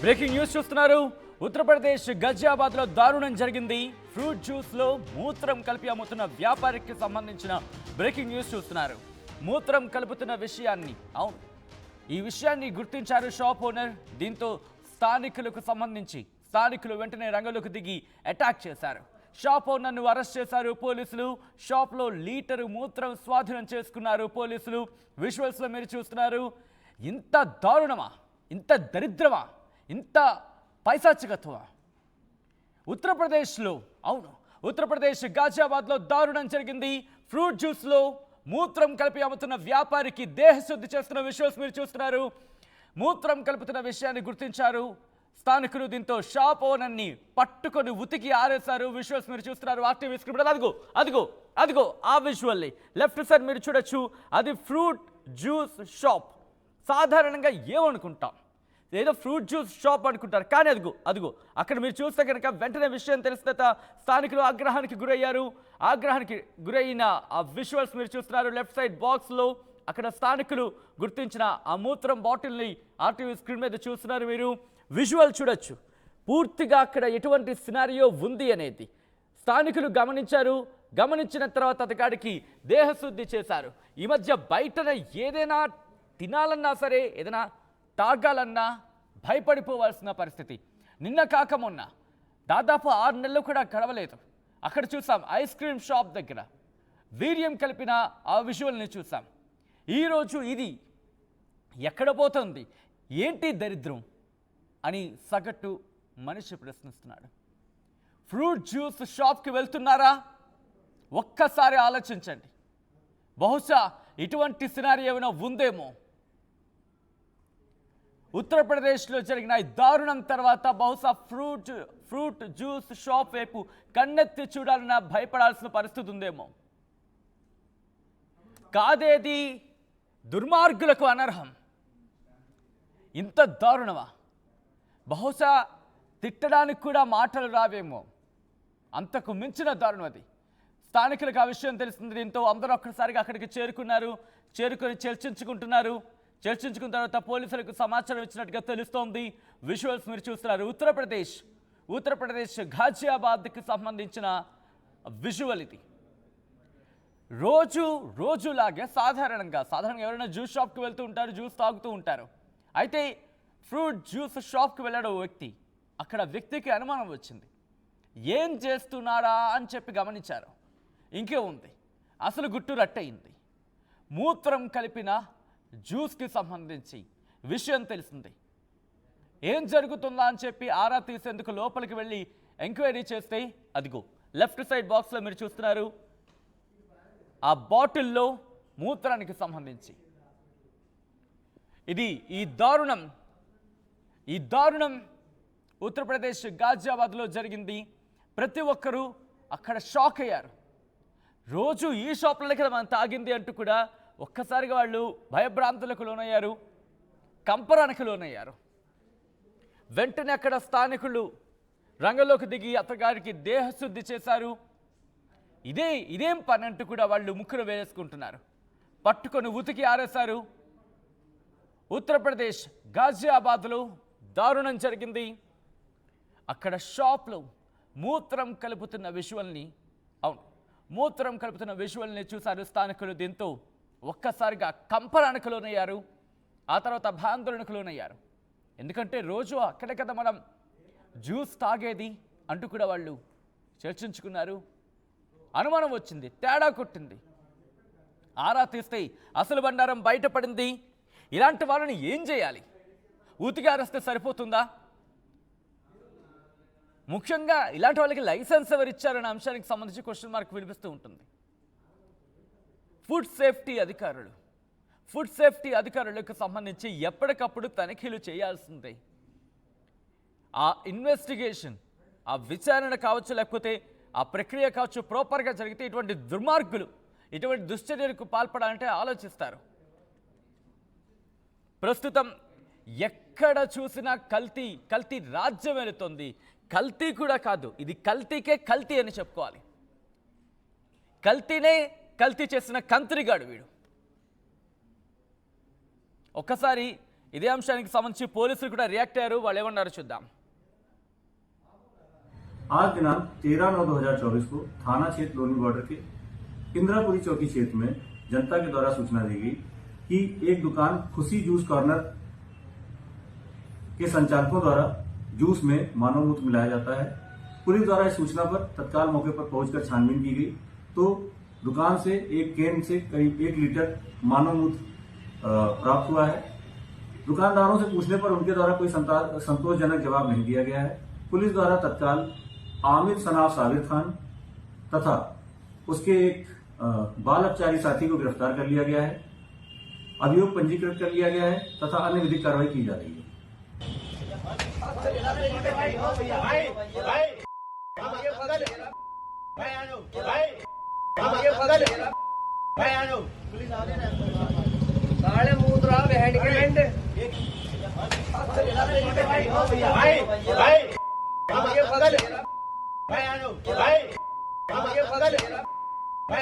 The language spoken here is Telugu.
బ్రేకింగ్ న్యూస్ చూస్తున్నారు. ఉత్తరప్రదేశ్ గజియాబాద్లో దారుణం జరిగింది. ఫ్రూట్ జ్యూస్లో మూత్రం కలిపి అమ్ముతున్న వ్యాపారికి సంబంధించిన బ్రేకింగ్ న్యూస్ చూస్తున్నారు. మూత్రం కలుపుతున్న విషయాన్ని ఈ విషయాన్ని గుర్తించారు షాప్ ఓనర్. దీంతో స్థానికులు వెంటనే రంగంలోకి దిగి అటాక్ చేశారు. షాప్ ఓనర్ను అరెస్ట్ చేశారు పోలీసులు. షాప్లో లీటరు మూత్రం స్వాధీనం చేసుకున్నారు పోలీసులు. విజువల్స్లో మీరు చూస్తున్నారు. ఇంత దారుణమా, ఇంత దరిద్రమా, ఇంత పైశాచికత్వమా? ఉత్తరప్రదేశ్ గాజియాబాద్లో దారుణం జరిగింది. ఫ్రూట్ జ్యూస్లో మూత్రం కలిపి అమ్ముతున్న వ్యాపారికి దేహశుద్ధి చేస్తున్న విజువల్స్ మీరు చూస్తున్నారు. మూత్రం కలుపుతున్న విషయాన్ని గుర్తించారు స్థానికులు. దీంతో షాప్ ఓనర్ని పట్టుకొని ఉతికి ఆరేశారు. విజువల్స్ మీరు చూస్తున్నారు. ఆర్టీవీ స్క్రీన్ అదిగో ఆ విజువల్ని లెఫ్ట్ సైడ్ మీరు చూడొచ్చు. అది ఫ్రూట్ జ్యూస్ షాప్. సాధారణంగా ఏమనుకుంటాం, ఏదో ఫ్రూట్ జ్యూస్ షాప్ అనుకుంటారు, కానీ అదిగో అక్కడ మీరు చూస్తే కనుక వెంటనే విషయం తెలిసిన స్థానికులు ఆగ్రహానికి గురయ్యారు. ఆగ్రహానికి గురైన ఆ విజువల్స్ మీరు చూస్తున్నారు. లెఫ్ట్ సైడ్ బాక్స్లో అక్కడ స్థానికులు గుర్తించిన ఆ మూత్రం బాటిల్ని ఆర్టీవీ స్క్రీన్ మీద చూస్తున్నారు. మీరు విజువల్ చూడొచ్చు. పూర్తిగా అక్కడ ఎటువంటి సినారియో ఉంది అనేది స్థానికులు గమనించారు. గమనించిన తర్వాత అతగాడికి దేహశుద్ధి చేశారు. ఈ మధ్య బయటన ఏదైనా తినాలన్నా సరే, ఏదైనా తాగాలన్నా భయపడిపోవాల్సిన పరిస్థితి. నిన్న కాక మొన్న దాదాపు 6 నెలలు కూడా గడవలేదు. అక్కడ చూసాం ఐస్ క్రీమ్ షాప్ దగ్గర వీర్యం కలిపిన ఆ విజువల్ని చూసాం. ఈరోజు ఇది ఎక్కడ పోతుంది, ఏంటి దరిద్రం అని సగటు మనిషి ప్రశ్నిస్తున్నాడు. ఫ్రూట్ జ్యూస్ షాప్కి వెళ్తున్నారా? ఒక్కసారి ఆలోచించండి. బహుశా ఇటువంటి సినారీ ఏమైనా ఉందేమో. ఉత్తరప్రదేశ్లో జరిగిన ఈ దారుణం తర్వాత బహుశా ఫ్రూట్ జ్యూస్ షాప్ వైపు కన్నెత్తి చూడాలన్నా భయపడాల్సిన పరిస్థితి ఉందేమో. కాదేది దుర్మార్గులకు అనర్హం. ఇంత దారుణమా? బహుశా తిట్టడానికి కూడా మాటలు రావేమో. అంతకు మించిన దారుణం అది. స్థానికులకు ఆ విషయం తెలిసింది. దీంతో అందరూ ఒక్కసారిగా అక్కడికి చేరుకొని చర్చించుకుంటున్నారు. చర్చించుకున్న తర్వాత పోలీసులకు సమాచారం ఇచ్చినట్టుగా తెలుస్తోంది. విజువల్స్ మీరు చూస్తున్నారు. ఉత్తరప్రదేశ్ గాజియాబాద్కి సంబంధించిన విజువల్ ఇది. రోజులాగే సాధారణంగా ఎవరైనా జ్యూస్ షాప్కి వెళ్తూ ఉంటారు, జ్యూస్ తాగుతూ ఉంటారు. అయితే ఫ్రూట్ జ్యూస్ షాప్కి వెళ్ళాడు వ్యక్తి. అక్కడ వ్యక్తికి అనుమానం వచ్చింది. ఏం చేస్తున్నాడా అని చెప్పి గమనించారు. ఇంకే ఉంది, అసలు గుట్టు రట్టయింది. మూత్రం కలిపిన జ్యూస్కి సంబంధించి విషయం తెలిసింది. ఏం జరుగుతుందా అని చెప్పి ఆరా తీసేందుకు లోపలికి వెళ్ళి ఎంక్వైరీ చేస్తే అదిగో లెఫ్ట్ సైడ్ బాక్స్లో మీరు చూస్తున్నారు. ఆ బాటిల్లో మూత్రానికి సంబంధించి ఈ దారుణం ఉత్తరప్రదేశ్ గాజియాబాద్లో జరిగింది. ప్రతి ఒక్కరూ అక్కడ షాక్ అయ్యారు. రోజు ఈ షాప్లోనే కదా మనం తాగింది అంటూ కూడా ఒక్కసారిగా వాళ్ళు భయభ్రాంతులకు లోనయ్యారు, కంపరానికి లోనయ్యారు. వెంటనే అక్కడ స్థానికులు రంగంలోకి దిగి అతగారికి దేహశుద్ధి చేశారు. ఇదేం పని అంటూ కూడా వాళ్ళు ముక్కును వేసుకుంటున్నారు. పట్టుకొని ఉతికి ఆరేశారు. ఉత్తరప్రదేశ్ గాజియాబాద్లో దారుణం జరిగింది. అక్కడ షాప్లో మూత్రం కలుపుతున్న విజువల్ని చూశారు స్థానికులు. దీంతో ఒక్కసారిగా కంపరానికి లోనయ్యారు. ఆ తర్వాత భయాందోళనకు లోనయ్యారు. ఎందుకంటే రోజు అక్కడే కదా మనం జ్యూస్ తాగేది అంటూ కూడా వాళ్ళు చర్చించుకున్నారు. అనుమానం వచ్చింది, తేడా కొట్టింది. ఆరా తీస్తే అసలు బండారం బయటపడింది. ఇలాంటి వాళ్ళని ఏం చేయాలి? ఉతికి ఆరేస్తే సరిపోతుందా? ముఖ్యంగా ఇలాంటి వాళ్ళకి లైసెన్స్ ఎవరు ఇచ్చారనే అంశానికి సంబంధించి క్వశ్చన్ మార్క్ వినిపిస్తూ ఉంటుంది. ఫుడ్ సేఫ్టీ అధికారులకు సంబంధించి ఎప్పటికప్పుడు తనిఖీలు చేయాల్సిందే. ఆ ఇన్వెస్టిగేషన్, ఆ విచారణ కావచ్చు, లేకపోతే ఆ ప్రక్రియ కావచ్చు, ప్రాపర్గా జరిగితే ఇటువంటి దుర్మార్గులు ఇటువంటి దుశ్చర్యలకు పాల్పడాలంటే ఆలోచిస్తారు. ప్రస్తుతం ఎక్కడ చూసినా కల్తీ రాజ్యం వెళుతుంది. కల్తీ కూడా కాదు, ఇది కల్తీకే కల్తీ అని చెప్పుకోవాలి. కల్తీ చేసిన కంత్రిగాడు వీడు. ఒక్కసారి ఇదే అంశానికి సంబంధించి పోలీసులు కూడా రియాక్ట్ అయ్యారు. వాళ్ళు ఏమన్నారో చూద్దాం. आज दिनांक 13/9/2024 को थाना क्षेत्र लोनी बॉर्डर के इंदिरापुरी चौकी क्षेत्र में जनता के द्वारा सूचना दी गई कि एक दुकान खुशी जूस कॉर्नर के संचालकों द्वारा जूस में मानव मूत्र मिलाया जाता है। पुलिस द्वारा इस सूचना पर तत्काल मौके पर पहुंचकर छानबीन की गई तो दुकान से एक कैन से करीब 1 लीटर मानव मूत्र प्राप्त हुआ है। दुकानदारों से पूछने पर उनके द्वारा कोई संतोषजनक जवाब नहीं दिया गया है। पुलिस द्वारा तत्काल आमिर सनाफ साबिर खान तथा उसके एक बाल अपचारी साथी को गिरफ्तार कर लिया गया है। अभियोग पंजीकृत कर लिया गया है तथा अन्य विधिक कार्रवाई की जा रही है। भाई